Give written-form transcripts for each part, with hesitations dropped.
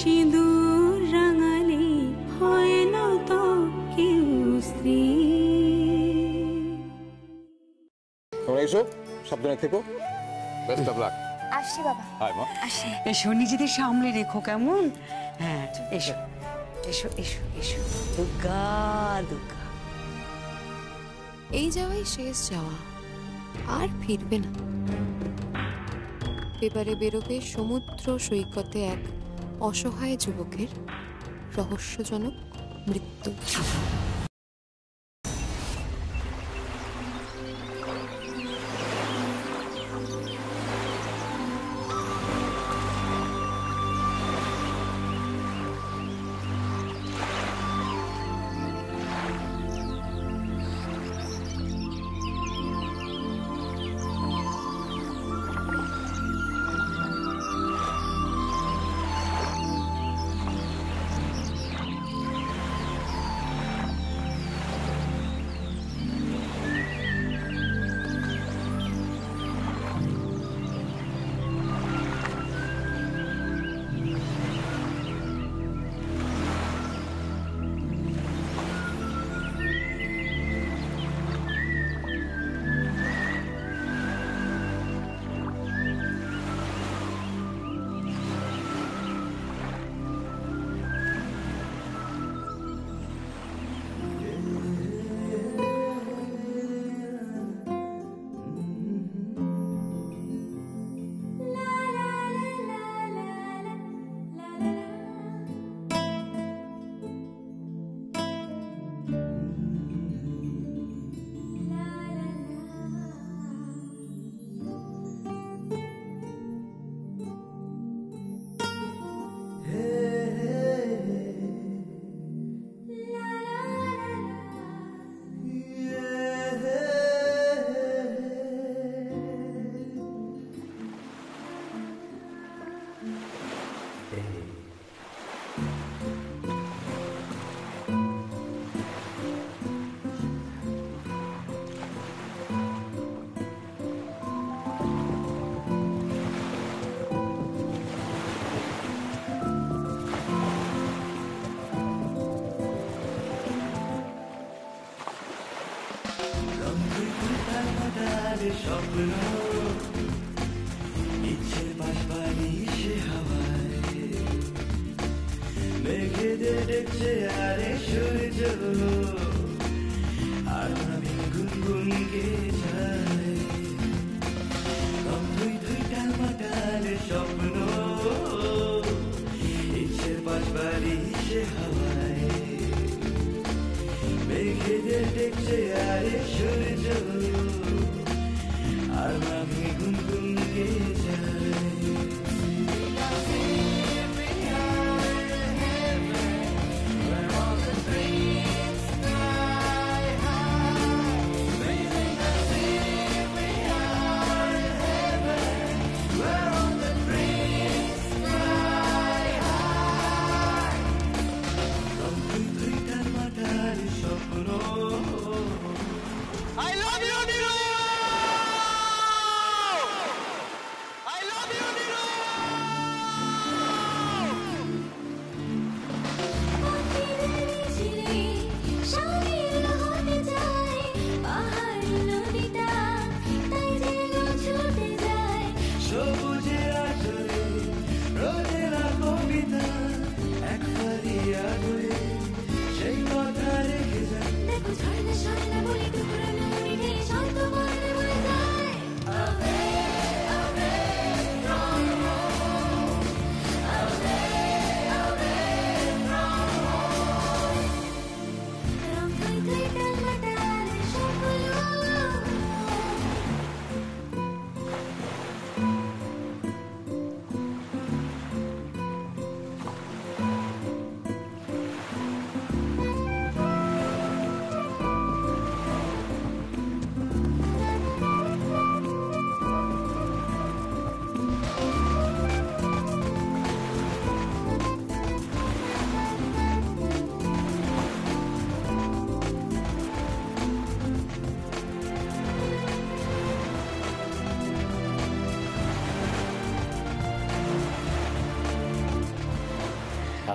সিঁদুর রাঙালে হয় না তো কেউ স্ত্রী। তোমরা এসো, সাবধানে থেকো। Best of luck. আসছি বাবা। হাই মা। আসছি। এসো, নিজেদের সামলে রেখো কেমন? হ্যাঁ এসো এসো এসো এসো। দুর্গা দুর্গা। এই যাওয়াই শেষ যাওয়া, আর ফিরবে না। পেপারে বেরোবে সমুদ্র সৈকতে এক অসহায় যুবকের রহস্যজনক মৃত্যু। স্বপ্ন ইচ্ছে বাঁশবাড়ি সে হাওয়ায় মেঘেদের ডেকছে আরে সূর্য আর আমি গুনগুন গে যাই ধুই ধুই টালমাটাল স্বপ্ন ইচ্ছে বাঁশবাড়ি সে হাওয়ায় মেঘেদের ডেকছে আরে সূর্য আর আমি গুনগুন গে যাই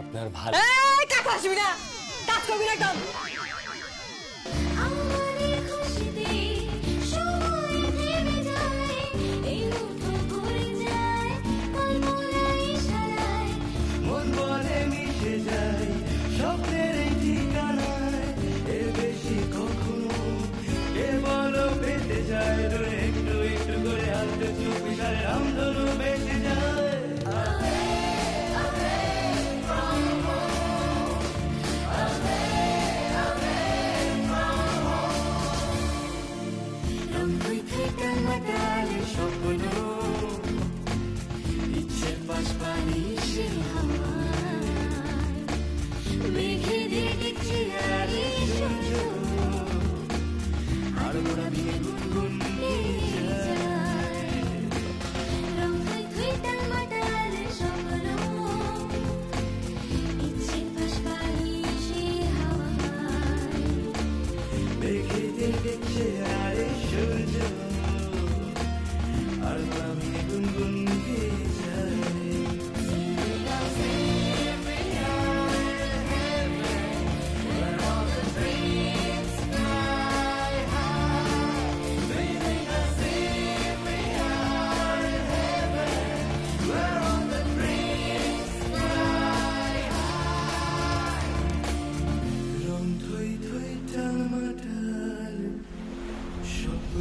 আপনার ভালো এই কাজ আসবি না, কাজ করবি না একদম। আমাদের খুশিতে সময় থেমে যায়, এই মুঠো ভরে যায় কল্পনার ইশারায়। মন বলে মিশে যায় স্বপ্নের এই ঠিকানায়, এর বেশি কখনো কে বলো পেতে যায়, দূরে একটু একটু করে হাতে চুপিসার রামধনু বেঁচে যায়। রং থই থই টালমাটাল স্বপ্ন, ইচ্ছের পাশপানি সে মেঘে দেখেছি আর এই সূর্য, আর মোরা দিয়ে গুনগুন রং থই থই টালমাটাল স্বপ্ন, ইচ্ছে ভাসবানি সে হাওয়ায়। মেঘে দেখছে আর এই সূর্য, আর মোরা দিয়ে গুনগুন গেয়ে যায়। রং থই থই টালমাটাল স্বপ্ন।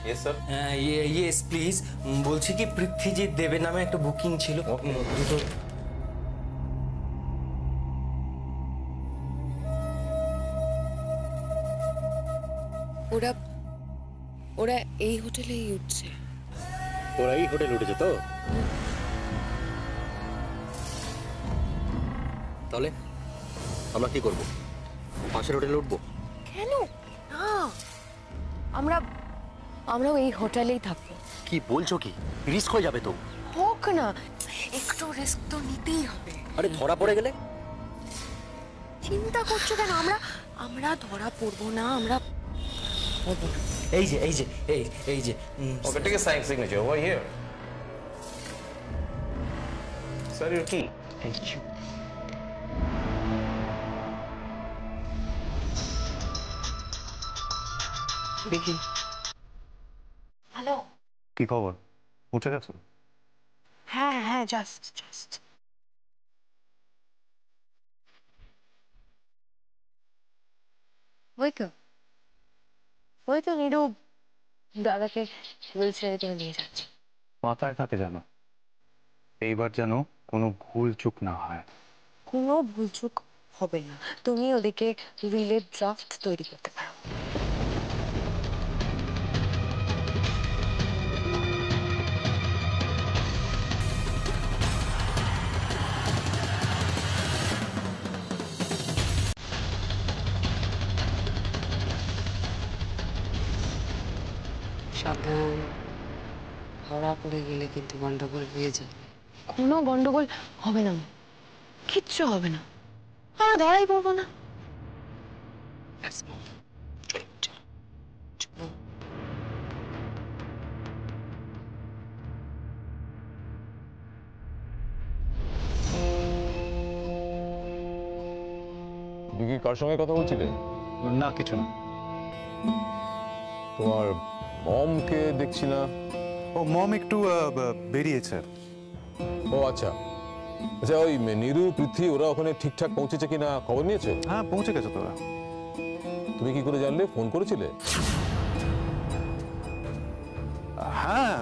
Yes sir. ইয়েস প্লিজ, বলছি কি পৃথ্বীজিৎ দেবের নামে একটা বুকিং ছিল দুটো। ওরা ওরা এই হোটেলেই উঠছে। ওরা এই হোটেল উঠেছে তো? তাহলে আমরা কি করব? পাশের হোটেলে উঠবো? কেন না, আমরা আমরাও এই হোটেলেই থাকবো। কি বলছো কি? রিস্ক হয়ে যাবে তো। হোক না, একটু রিস্ক তো নিতেই হবে। আরে ধরা পড়ে গেলে? চিন্তা করছো কেন? আমরা আমরা ধরা পড়বো না, আমরা পড়বো না। এই যে এই যে এই যে Okay, take a sign signature over here. Sir, your key. Thank you. দেখি হ্যালো। কি খবর? উঠে গেছো? হ্যাঁ হ্যাঁ, জাস্ট ওই তো নিরু দাদাকে সিভিল ছেড়ে নিয়ে যাচ্ছে। মাথায় থাকে যেন, এইবার যেন কোনো ভুল চুক না হয়। কোনো ভুলচুক হবে না। তুমি ওদিকে রিলের ড্রাফট তৈরি করতে পারো। সাবধান, ধরা পড়ে গেলে কিন্তু গন্ডগোল হয়ে যাবে। কোনো গন্ডগোল হবে না, কিচ্ছু হবে না, আমরা ধরাই পড়বো না। কার সঙ্গে কথা বলছিলে? না কিছু না। তোমার মমকে দেখছি না। ও মম একটু বেরিয়েছে। ও আচ্ছা আচ্ছা, ওই নিরু পৃথ্বী ওরা ওখানে ঠিকঠাক পৌঁছেছে কিনা খবর নিয়েছে? হ্যাঁ পৌঁছে গেছে তোরা। তুমি কি করে জানলে? ফোন করেছিলে? হ্যাঁ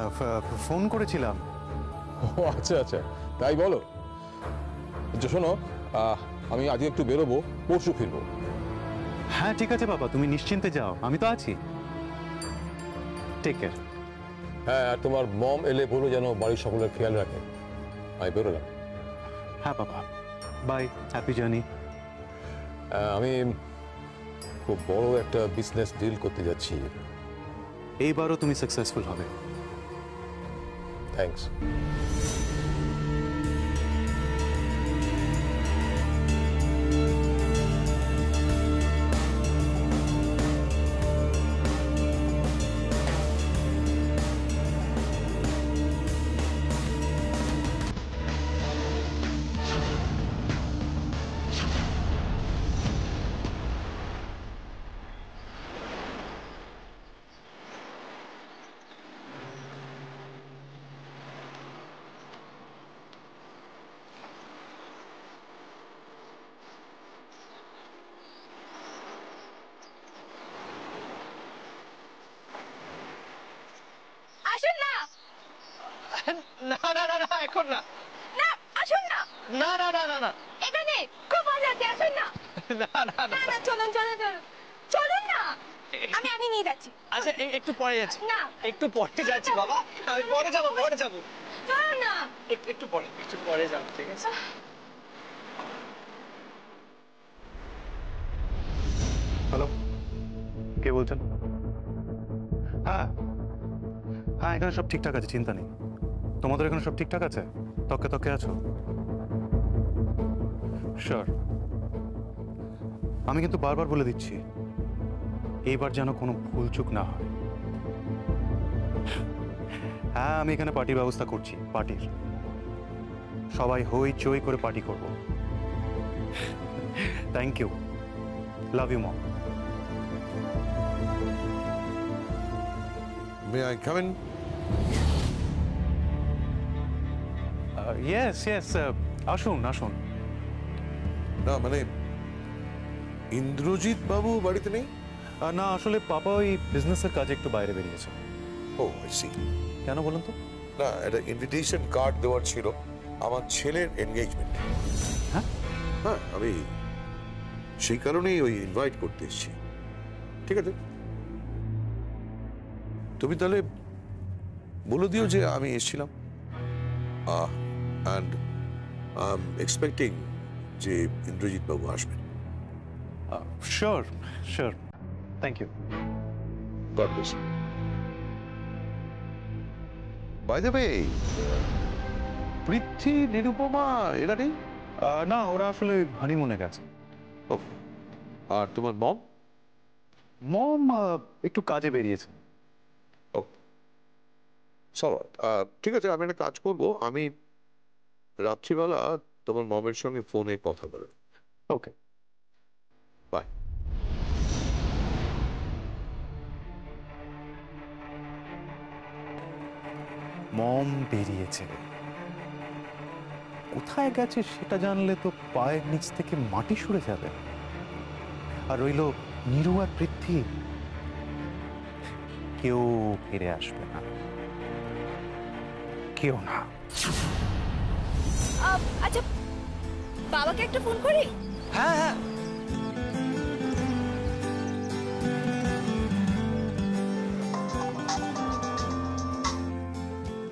ফোন করেছিলাম। ও আচ্ছা আচ্ছা, তাই বলো। আচ্ছা শোনো, আমি আজকে একটু বেরোবো, পরশু ফিরবো। হ্যাঁ ঠিক আছে বাবা, তুমি নিশ্চিন্তে যাও, আমি তো আছি। Take care. হ্যাঁ, আর তোমার মম এলে বলো যেন বাড়ির সকলের খেয়াল রাখে। আমি বেরোলাম। হ্যাঁ বাবা, বাই, হ্যাপি জার্নি। আমি খুব বড় একটা বিজনেস ডিল করতে যাচ্ছি। এইবারও তুমি সাকসেসফুল হবে। থ্যাঙ্কস। আসুন না, না না না না, এখন না। না আসুন না, না না না না না এখানে খুব মজা আছে, আসুন না। না না না না। না, চলুন চলুন চলুন চলুন না, আমি নিয়ে যাচ্ছি। আচ্ছা একটু পরে যাচ্ছি। না। একটু পরে যাচ্ছি বাবা, আমি পরে যাবো, পরে যাবো। চলুন না। একটু পরে যাবো, ঠিক আছে? হ্যালো, কে বলছেন? হ্যাঁ হ্যাঁ, এখানে সব ঠিকঠাক আছে, চিন্তা নেই। তোমাদের এখানে সব ঠিকঠাক আছে? তকে তকে আছো? শিওর। আমি কিন্তু বারবার বলে দিচ্ছি, এইবার যেন কোনো ভুলচুক না হয়। হ্যাঁ, আমি এখানে পার্টির ব্যবস্থা করছি, পার্টির। সবাই হই চই করে পার্টি করব। Thank you, love you mom. May I come in? Yes yes, আসুন আসুন। না মানে ইন্দ্রজিৎ বাবু বাড়িতে নেই? না আসলে পাপা ওই বিজনেসের কাজে একটু বাইরে বেরিয়েছে। ও আই সি। কেন বলুন তো? না, একটা ইনভিটেশন কার্ড দেওয়ার ছিল আমার ছেলের এনগেজমেন্ট। হ্যাঁ হ্যাঁ, আমি সেই কারণেই ওই ইনভাইট করতে এসেছি। ঠিক আছে, তুমি তাহলে বলে দিও যে আমি এসেছিলাম। অ্যান্ড আই এম এক্সপেক্টিং যে ইন্দ্রজিৎ বাবু আসবেন। Sure sure, thank you. God bless. By the way, Prithvi, Nirupama এরা নেই? না, ওরা আসলে হানিমুনে গেছে। ও, আর তোমার মম? মম একটু কাজে বেরিয়েছে। ও চলো, ঠিক আছে, আমি একটা কাজ করবো, আমি রাত্রিবেলা তোমার মমের সঙ্গে ফোনে কথা বলবো। ওকে, বাই। মম বেরিয়েছে, কোথায় গেছে সেটা জানলে তো পায়ের নিচ থেকে মাটি সরে যাবে। আর রইল নিরু আর পৃথ্বী, কেউ ফিরে আসবে না, কেউ না। আচ্ছা, বাবাকে একটা ফোন করি। হ্যাঁ হ্যাঁ,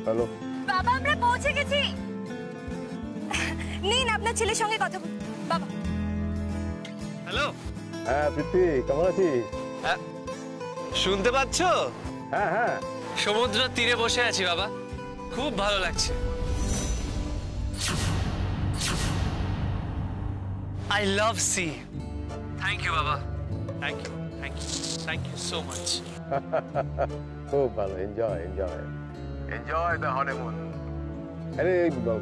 হ্যালো। বাবা, আমরা পৌঁছে গেছি। নিন আপনার ছেলের সঙ্গে কথা বলুন। বাবা। হ্যালো। হ্যাঁ পৃথ্বী, কেমন আছিস? শুনতে পাচ্ছ? হ্যাঁ হ্যাঁ, সমুদ্র তীরে বসে আছি বাবা, খুব ভালো লাগছে। I love sea. Thank you বাবা, thank you, thank you, thank you so much. খুব ভালো, enjoy enjoy enjoy the honeymoon. আরে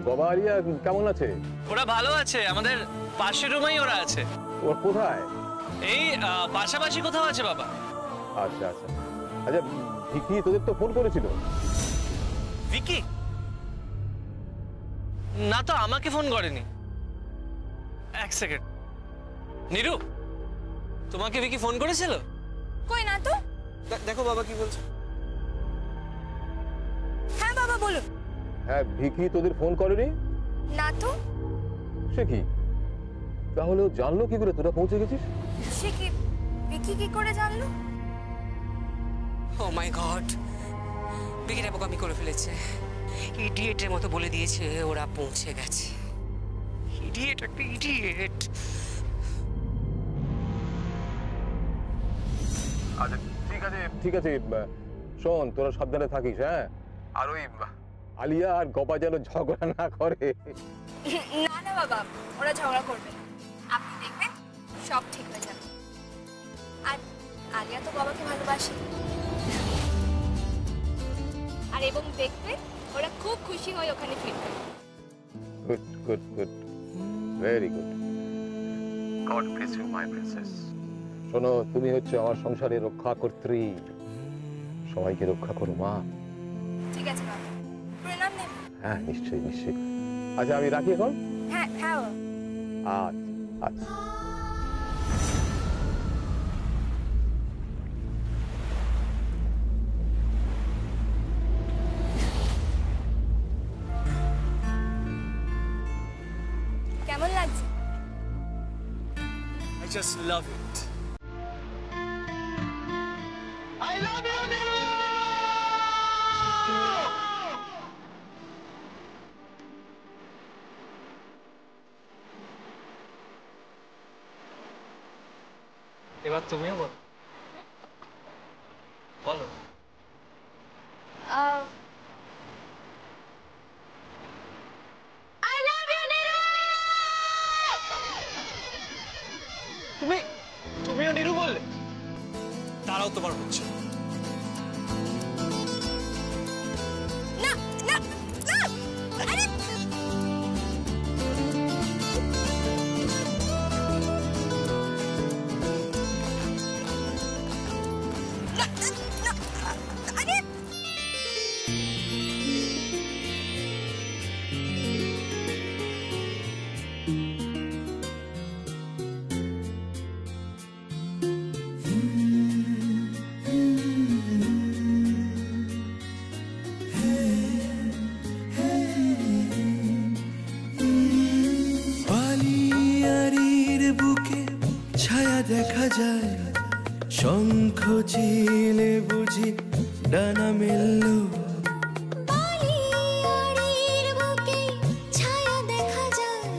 বাবা আরিয়া কেমন আছে? ওরা ভালো আছে, আমাদের পাশের রুমেই ওরা আছে। ওর কোথায়? এই পাশাপাশি কোথাও আছে বাবা। আচ্ছা আচ্ছা আচ্ছা, ভিকি তোদের তো ফোন করেছিল। ভিকি? না তো, আমাকে ফোন করেনি। এক সেকেন্ড। নীরু, তোমাকে ভিকি ফোন করেছিল? কই না তো। দেখো বাবা কি বলছে। হ্যাঁ বাবা বলুন। হ্যাঁ, ভিকি তোদের ফোন করেনি? না তো। সে কি? তাহলে ও জানলো কি করে তোরা পৌঁছে গেছিস? সে কি ভিকি কি করে জানলো? ও মাই গড, বিকিটা বোকামি করে ফেলেছে। ইডিয়েটের মতো বলে দিয়েছে ওরা পৌঁছে গেছে। ইডিয়েট, একটা ইডিয়েট। আচ্ছা ঠিক আছে ঠিক আছে, শোন তোরা সাবধানে থাকিস। হ্যাঁ, আর ওই আলিয়া আর গপা যেন ঝগড়া না করে। না না বাবা, ওরা ঝগড়া করবে না। আপনি দেখবেন সব ঠিক হয়ে যাবে। আর আলিয়া তো বাবাকে ভালোবাসে। আর এবং দেখবেন ওরা খুব খুশি হয়ে ওখানে ফিরবে। Good good good, very good. God bless you my princess. শোনো, তুমি হচ্ছে আমার সংসারের রক্ষাকর্ত্রী। সবাইকে রক্ষা করো মা। ঠিক আছে বাবা, প্রণাম নেন। হ্যাঁ নিশ্চয়ই নিশ্চয়ই। আচ্ছা আমি রাখি এখন। হ্যাঁ হ্যাঁ বাবা। আচ্ছা আচ্ছা। কেমন লাগছে? I just love it. এবার তুমিও বলো। বলো। তুমিও নীরু বললে? তারাও তোমার হচ্ছে। না না না, আরে বালিয়াড়ির বুকে ছায়া দেখা যায়, শঙ্খ চিলে বুঝি ডানা মেলল। বালিয়াড়ির বুকে ছায়া দেখা যায়,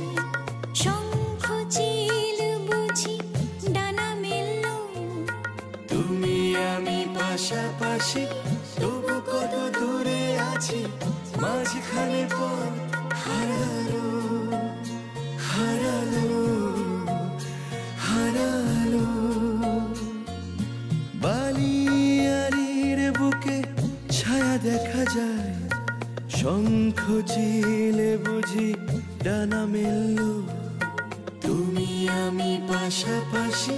শঙ্খ চিল বুঝি ডানা মেলল। তুমি আমি পাশাপাশি, তবু কত দূরে আছি, মাঝখানে পথ হারালো হারালো হারালো। বালিয়াড়ির বুকে ছায়া দেখা যায়, শঙ্খ চিলে বুঝি ডানা মেলল। তুমি আমি পাশাপাশি,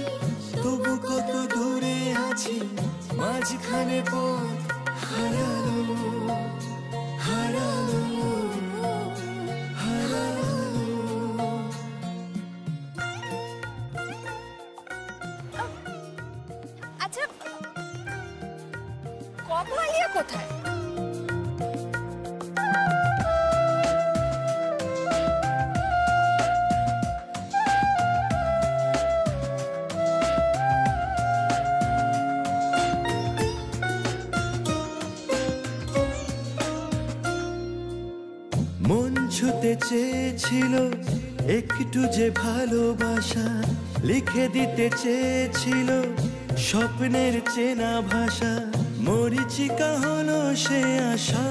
তবু কত দূরে আছি, মাঝখানে পথ হারালো হারালো হারালো। আচ্ছা, কব আলিয়া কোথায়? মন ছুতে চেয়েছিল একটু যে ভালোবাসা, লিখে দিতে চেয়েছিল স্বপ্নের চেনা ভাষা। মরিচিকা হলো সে আশা।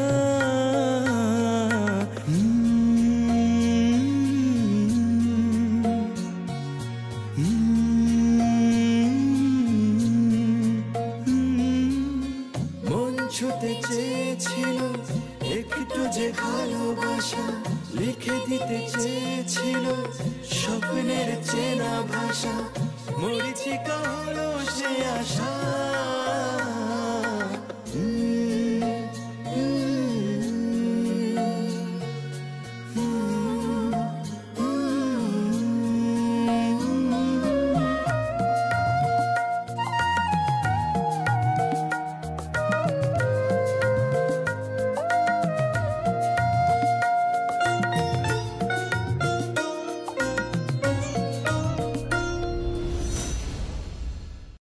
মন ছুতে চেয়েছিল একটু দুটো যে ভালোবাসা লিখে দিতে চেয়েছিল স্বপ্নের চেনা ভাষা, মরিচিকা হলো সে আশা।